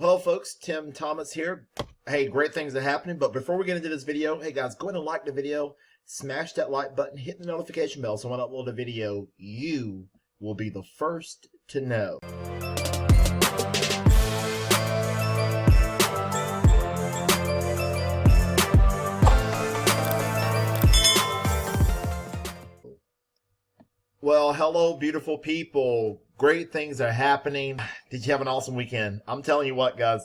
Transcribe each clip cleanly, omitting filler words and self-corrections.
Hello folks, Tim Thomas here. Hey, great things are happening, but before we get into this video, hey guys, go ahead and like the video, smash that like button, hit the notification bell so when I upload a video, you will be the first to know. Well, hello, beautiful people. Great things are happening. Did you have an awesome weekend? I'm telling you what, guys,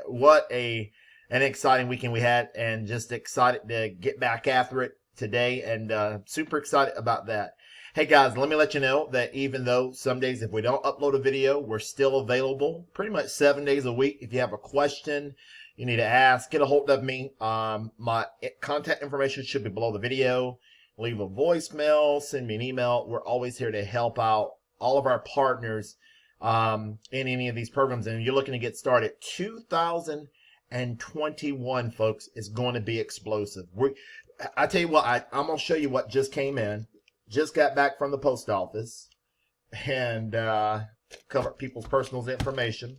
what an exciting weekend we had, and just excited to get back after it today, and super excited about that. Hey, guys, let me let you know that even though some days if we don't upload a video, we're still available pretty much 7 days a week. If you have a question you need to ask, get a hold of me. My contact information should be below the video. Leave a voicemail, send me an email. We're always here to help out all of our partners in any of these programs. And you're looking to get started. 2021, folks, is going to be explosive. I tell you what, I'm going to show you what just came in. Just got back from the post office and cover people's personal information.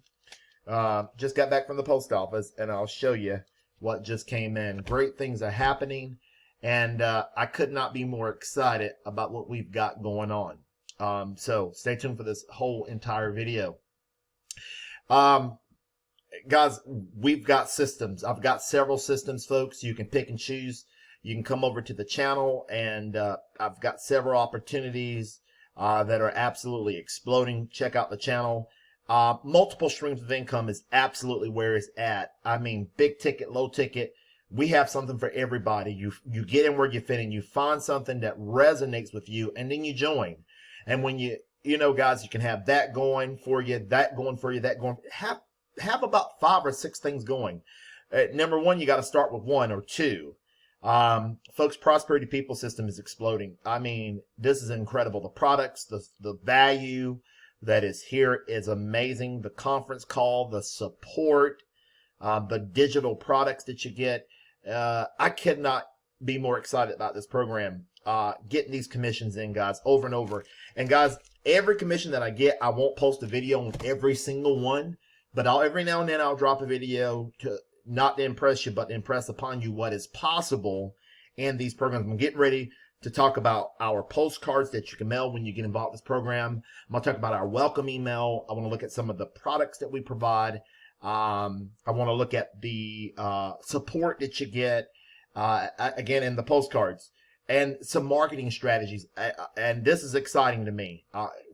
Just got back from the post office, and I'll show you what just came in. Great things are happening. And I could not be more excited about what we've got going on. So stay tuned for this whole entire video. Guys, we've got systems. I've got several systems, folks. You can pick and choose. You can come over to the channel, and I've got several opportunities that are absolutely exploding. Check out the channel. Multiple streams of income is absolutely where it's at. I mean, big ticket, low ticket. We have something for everybody. You get in where you fit in. You find something that resonates with you, and then you join. And when you know, guys, you can have that going for you, that going for you, that going. Have about 5 or 6 things going. Number one, you got to start with 1 or 2. Folks, Prosperity People System is exploding. I mean, this is incredible. The products, the value that is here is amazing. The conference call, the support, the digital products that you get. I could not be more excited about this program. Getting these commissions in, guys, over and over. And guys, every commission that I get, I won't post a video on every single one, but every now and then I'll drop a video to not to impress you, but to impress upon you what is possible in these programs. I'm getting ready to talk about our postcards that you can mail when you get involved with this program. I'm going to talk about our welcome email. I want to look at some of the products that we provide. I want to look at the support that you get, again, in the postcards, and some marketing strategies. And this is exciting to me.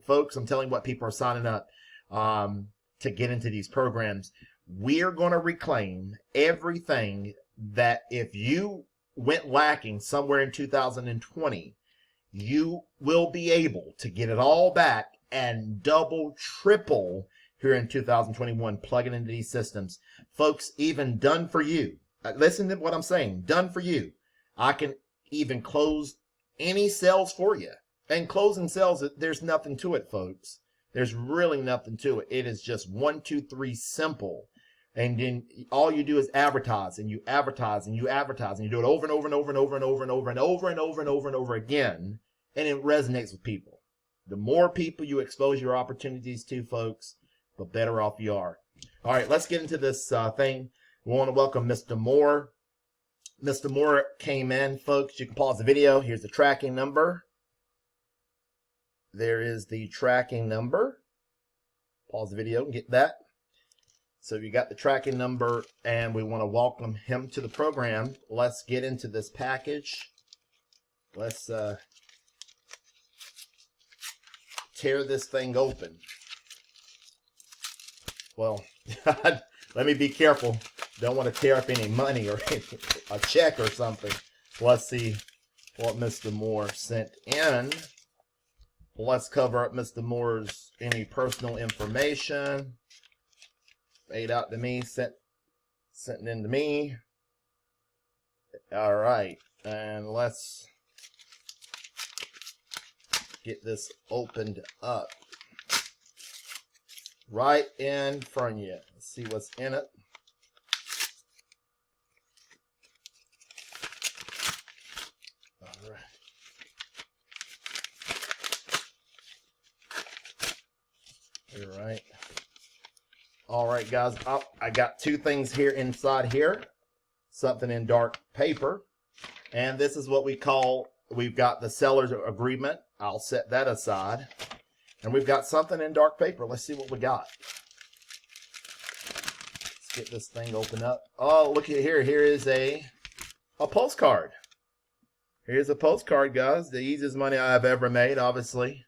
Folks, I'm telling you what, people are signing up to get into these programs. We're going to reclaim everything that if you went lacking somewhere in 2020, you will be able to get it all back and double, triple here in 2021, plugging into these systems. Folks, even done for you. Listen to what I'm saying. Done for you. I can even close any sales for you. And closing sales, there's nothing to it, folks. There's really nothing to it. It is just 1, 2, 3 simple. And then all you do is advertise, and you advertise, and you advertise, and you do it over and over and over and over and over and over and over and over and over and over again. And it resonates with people. The more people you expose your opportunities to, folks, the better off you are. All right, let's get into this thing. We want to welcome Mr. Moore. Mr. Moore came in, folks. You can pause the video. Here's the tracking number. There is the tracking number. Pause the video and get that. So you got the tracking number, and we want to welcome him to the program. Let's get into this package. Let's tear this thing open. Well, let me be careful. Don't want to tear up any money or a check or something. Let's see what Mr. Moore sent in. Let's cover up Mr. Moore's any personal information. Paid out to me, sent in to me. All right, and let's get this opened up. Right in front of you. Let's see what's in it. All right. All right. All right, guys, I got two things here inside here. Something in dark paper. And this is what we've got the seller's agreement. I'll set that aside. And we've got something in dark paper. Let's see what we got. Let's get this thing open up. Oh, look at here. Here is a postcard. Here's a postcard, guys. The easiest money I've ever made, obviously.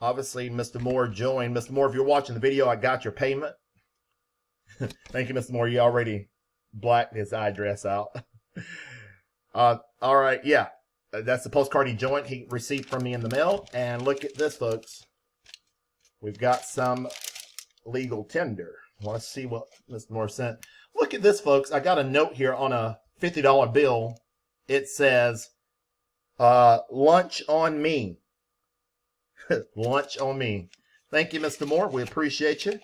Obviously, Mr. Moore joined. Mr. Moore, if you're watching the video, I got your payment. Thank you, Mr. Moore. You already blacked his address out. All right, yeah. That's the postcard he joined. He received from me in the mail. And look at this, folks. We've got some legal tender. Let's see what Mr. Moore sent. Look at this, folks. I got a note here on a $50 bill. It says, lunch on me. Lunch on me. Thank you, Mr. Moore. We appreciate you.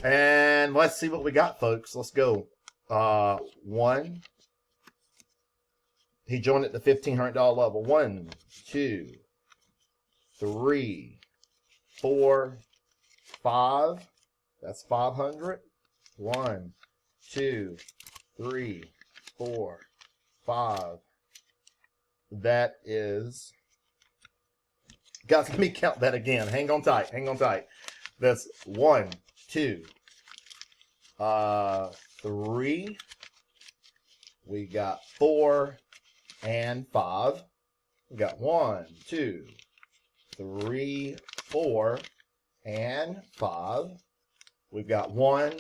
And let's see what we got, folks. Let's go. One. He joined at the $1,500 level. 1, 2, 3, 4, 5. That's 500. 1, 2, 3, 4, 5. That is, guys, let me count that again. Hang on tight. Hang on tight. That's 1, 2, 3. We got 4 and 5. We got 1, 2, 3, 4 and 5. We've got 1,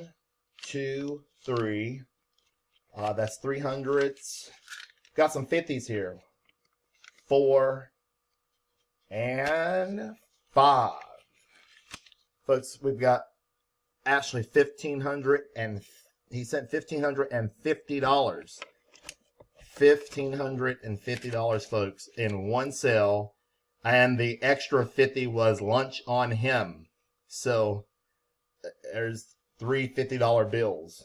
2, 3. That's 300s. Got some 50s here. 4 and 5. Folks, we've got actually $1,500, and he sent $1,550. $1,550, folks, in one sale, and the extra 50 was lunch on him. So there's three $50 bills,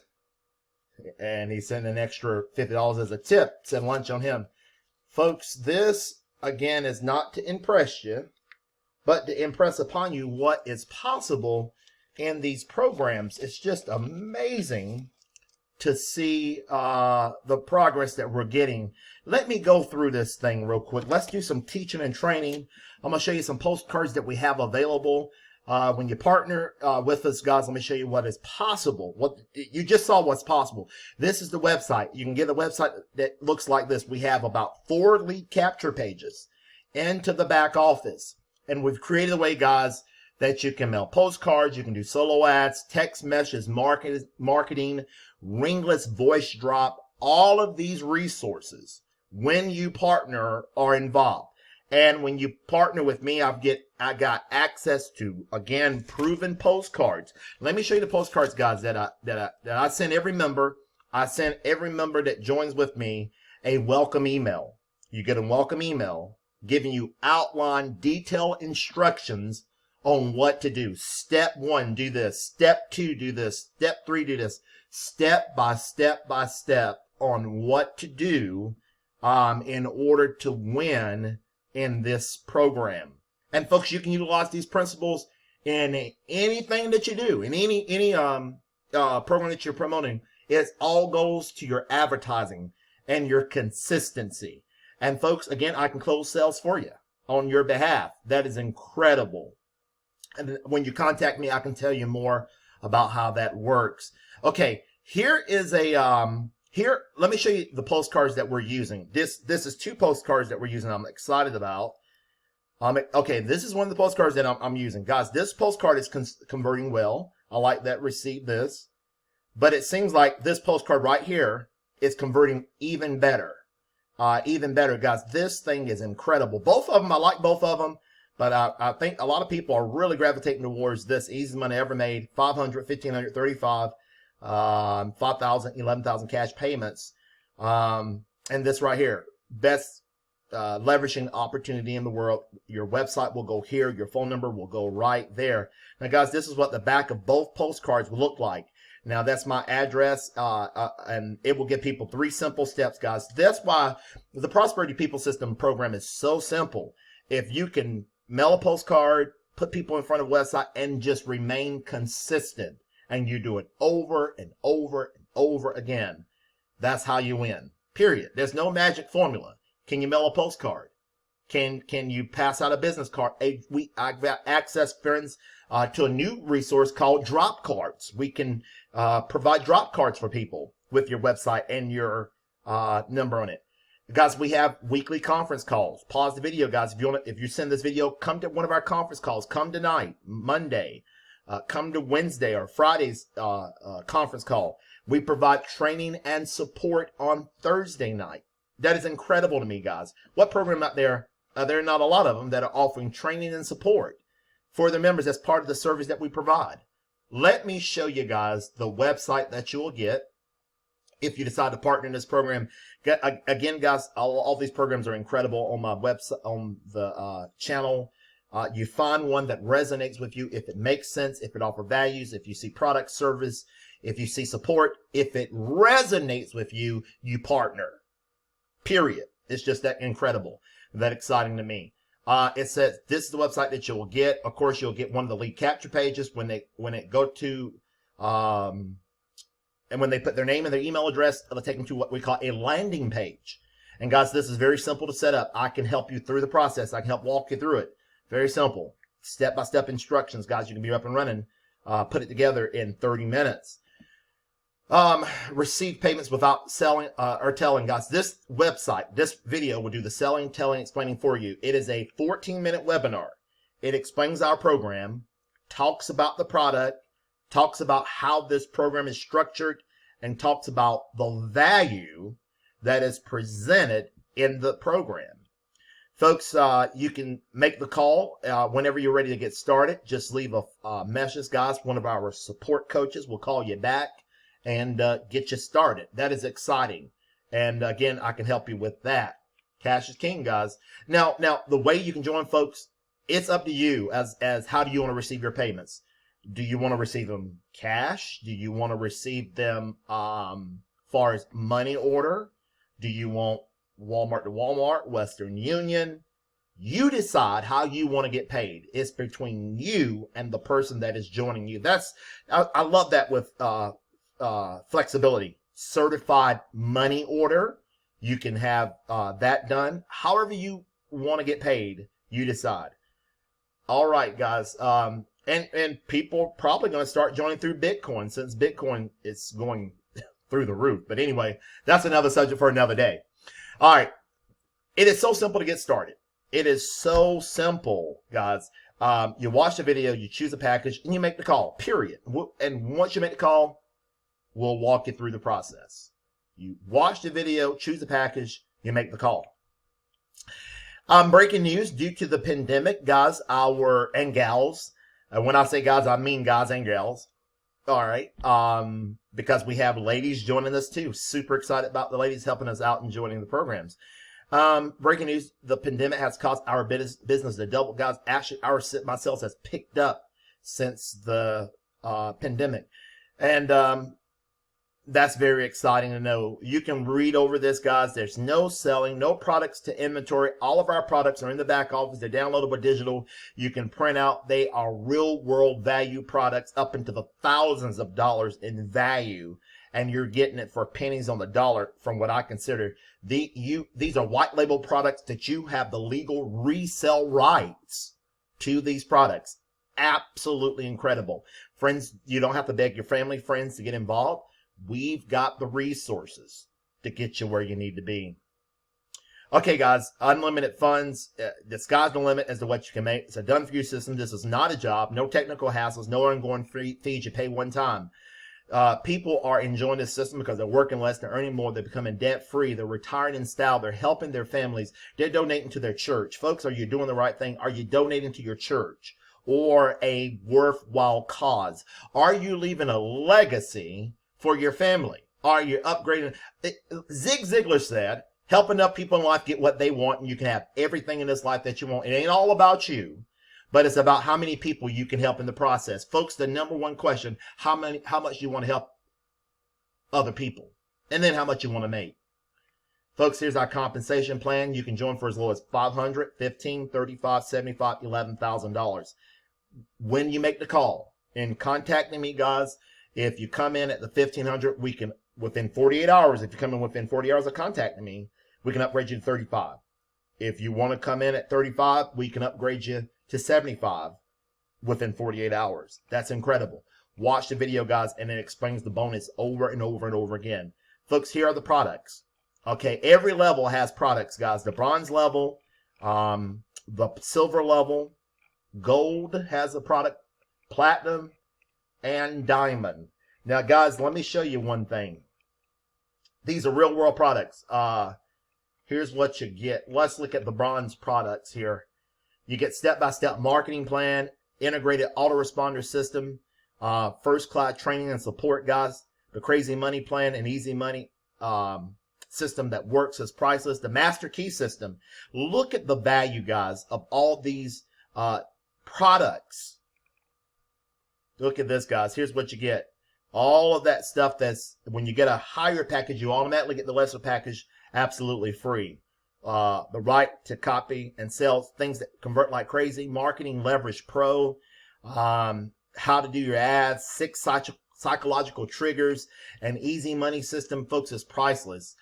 and he sent an extra $50 as a tip. Said lunch on him, folks. This again is not to impress you, but to impress upon you what is possible in these programs. It's just amazing to see the progress that we're getting. Let me go through this thing real quick. Let's do some teaching and training. I'm going to show you some postcards that we have available. When you partner with us, guys, let me show you what is possible. What you just saw what's possible. This is the website. You can get a website that looks like this. We have about 4 lead capture pages into the back office. And we've created a way, guys, that you can mail postcards, you can do solo ads, text messages, marketing, ringless voice drop. All of these resources, when you partner, are involved. And when you partner with me, I got access to, again, proven postcards. Let me show you the postcards, guys, that I send every member. I send every member that joins with me a welcome email. You get a welcome email giving you outline, detailed instructions on what to do. Step 1, do this. Step 2, do this. Step 3, do this. Step by step by step on what to do in order to win in this program. And folks, you can utilize these principles in anything that you do, in any program that you're promoting. It all goes to your advertising and your consistency. And folks, again, I can close sales for you on your behalf. That is incredible. And when you contact me, I can tell you more about how that works. Okay, here is a let me show you the postcards that we're using. This is 2 postcards that we're using. I'm excited about. Okay, this is one of the postcards that I'm using, guys. This postcard is converting well. I like that. Receive this, but it seems like this postcard right here is converting even better. Even better, guys. This thing is incredible. Both of them, I like both of them. But I think a lot of people are really gravitating towards this. Easiest money ever made. 500, 1,500, 35, 5,000, 11,000 cash payments. And this right here, best leveraging opportunity in the world. Your website will go here. Your phone number will go right there. Now, guys, this is what the back of both postcards will look like. Now, that's my address, and it will give people 3 simple steps, guys. That's why the Prosperity People System program is so simple. If you can mail a postcard, put people in front of a website, and just remain consistent. and you do it over and over and over again, that's how you win. Period. There's no magic formula. Can you mail a postcard? Can you pass out a business card? I've got access, friends, to a new resource called drop cards. We can provide drop cards for people with your website and your number on it. Guys, we have weekly conference calls. Pause the video, guys. If you send this video, come to one of our conference calls. Come tonight, Monday. Come to Wednesday or Friday's conference call. We provide training and support on Thursday night. That is incredible to me, guys. What program out there? There are not a lot of them that are offering training and support for their members as part of the service that we provide. Let me show you guys the website that you'll get if you decide to partner in this program. Again, guys, all these programs are incredible on my website, on the channel. You find one that resonates with you, if it makes sense, if it offers values, if you see product, service, if you see support, if it resonates with you, you partner. Period. It's just that incredible, that exciting to me. It says this is the website that you will get. Of course, you'll get one of the lead capture pages when it go to and when they put their name and their email address, it'll take them to what we call a landing page. And guys, this is very simple to set up. I can help you through the process. I can help walk you through it. Very simple, step-by-step instructions, guys. You can be up and running. Put it together in 30 minutes. Receive payments without selling or telling, guys. This website, this video will do the selling, telling, explaining for you. It is a 14-minute webinar. It explains our program, talks about the product, talks about how this program is structured, and talks about the value that is presented in the program. Folks, you can make the call whenever you're ready to get started. Just leave a message, guys. One of our support coaches will call you back and get you started. That is exciting. And again, I can help you with that. Cash is king, guys. Now, the way you can join, folks, it's up to you as how do you want to receive your payments? Do you want to receive them cash? Do you want to receive them far as money order? Do you want Walmart to Walmart, Western Union? You decide how you want to get paid. It's between you and the person that is joining you. I love that with flexibility. Certified money order. You can have that done. However you want to get paid, you decide. All right, guys. And people are probably going to start joining through Bitcoin, since Bitcoin is going through the roof. But anyway, that's another subject for another day. All right. It is so simple to get started. It is so simple, guys. You watch the video, you choose a package, and you make the call, period. And once you make the call, we'll walk you through the process. You watch the video, choose the package, you make the call. Breaking news, due to the pandemic, guys, and gals, when I say guys, I mean guys and gals. All right. Because we have ladies joining us too. Super excited about the ladies helping us out and joining the programs. Breaking news, the pandemic has caused our business to double. Guys, actually, my sales has picked up since the pandemic. And that's very exciting to know. You can read over this, guys. There's no selling, no products to inventory. All of our products are in the back office. They're downloadable digital. You can print out. They are real world value products up into the thousands of dollars in value. And you're getting it for pennies on the dollar from what I consider. These are white label products that you have the legal resale rights to these products. Absolutely incredible. Friends, you don't have to beg your family, friends to get involved. We've got the resources to get you where you need to be. Okay, guys, unlimited funds. The sky's the limit as to what you can make. It's a done-for-you system. This is not a job. No technical hassles. No ongoing fees. You pay one time. People are enjoying this system because they're working less. They're earning more. They're becoming debt-free. They're retiring in style. They're helping their families. They're donating to their church. Folks, are you doing the right thing? Are you donating to your church or a worthwhile cause? Are you leaving a legacy for your family? Are you upgrading? Zig Ziglar said, help enough people in life get what they want, and you can have everything in this life that you want. It ain't all about you, but it's about how many people you can help in the process. Folks, the number one question, how much you want to help other people, and then how much you want to make. Folks, here's our compensation plan. You can join for as low as $500, $15, $35, $75, $11,000. When you make the call and contacting me, guys, If you come in at the 1500, we can, within 48 hours, if you come in within 40 hours of contacting me, we can upgrade you to 35. If you want to come in at 35, we can upgrade you to 75 within 48 hours. That's incredible. Watch the video, guys, and it explains the bonus over and over and over again. Folks, here are the products. Okay, every level has products, guys. The bronze level, the silver level, gold has a product, platinum, and diamond. Now, guys, let me show you one thing. These are real world products. Here's what you get. Let's look at the bronze products here. You get step-by-step marketing plan, integrated autoresponder system, first-class training and support, guys. The crazy money plan and easy money system that works as priceless. The master key system. Look at the value, guys, of all these products. Look at this, guys. Here's what you get. All of that stuff that's, when you get a higher package, you automatically get the lesser package absolutely free. The right to copy and sell things that convert like crazy. Marketing Leverage Pro. How to do your ads. 6 psychological triggers. An easy money system, folks, is priceless.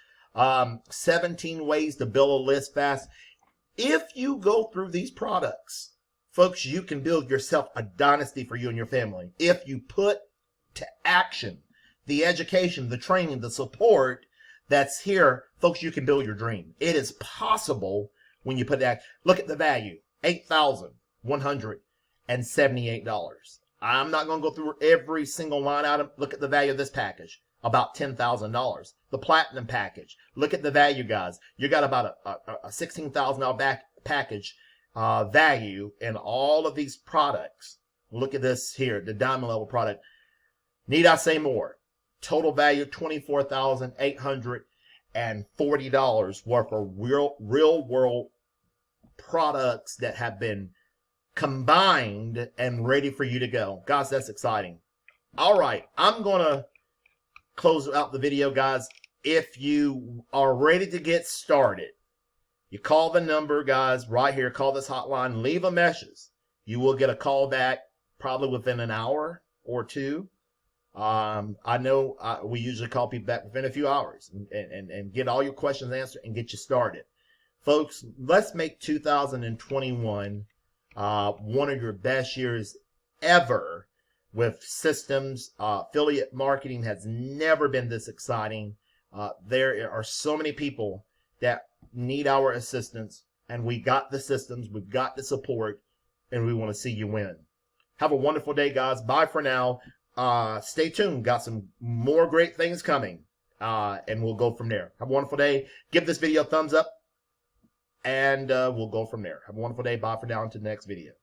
17 ways to build a list fast. If you go through these products, folks, you can build yourself a dynasty for you and your family. If you put to action the education, the training, the support that's here, folks, you can build your dream. It is possible when you put that. Look at the value, $8,178. I'm not going to go through every single line item. Look at the value of this package, about $10,000. The platinum package, look at the value, guys. You got about a $16,000 package value in all of these products. Look at this here, the diamond level product. Need I say more? Total value $24,840 worth of real world products that have been combined and ready for you to go. Guys, that's exciting. All right, I'm going to close out the video, guys. If you are ready to get started, you call the number, guys, right here. Call this hotline. Leave a message. You will get a call back probably within an hour or two. I know we usually call people back within a few hours and get all your questions answered and get you started. Folks, let's make 2021 one of your best years ever with systems. Affiliate marketing has never been this exciting. There are so many people that need our assistance, and we got the systems, we've got the support, and we want to see you win. Have a wonderful day, guys. Bye for now. Stay tuned. Got some more great things coming, and we'll go from there. Have a wonderful day. Give this video a thumbs up, and we'll go from there. Have a wonderful day. Bye for now. Until the next video.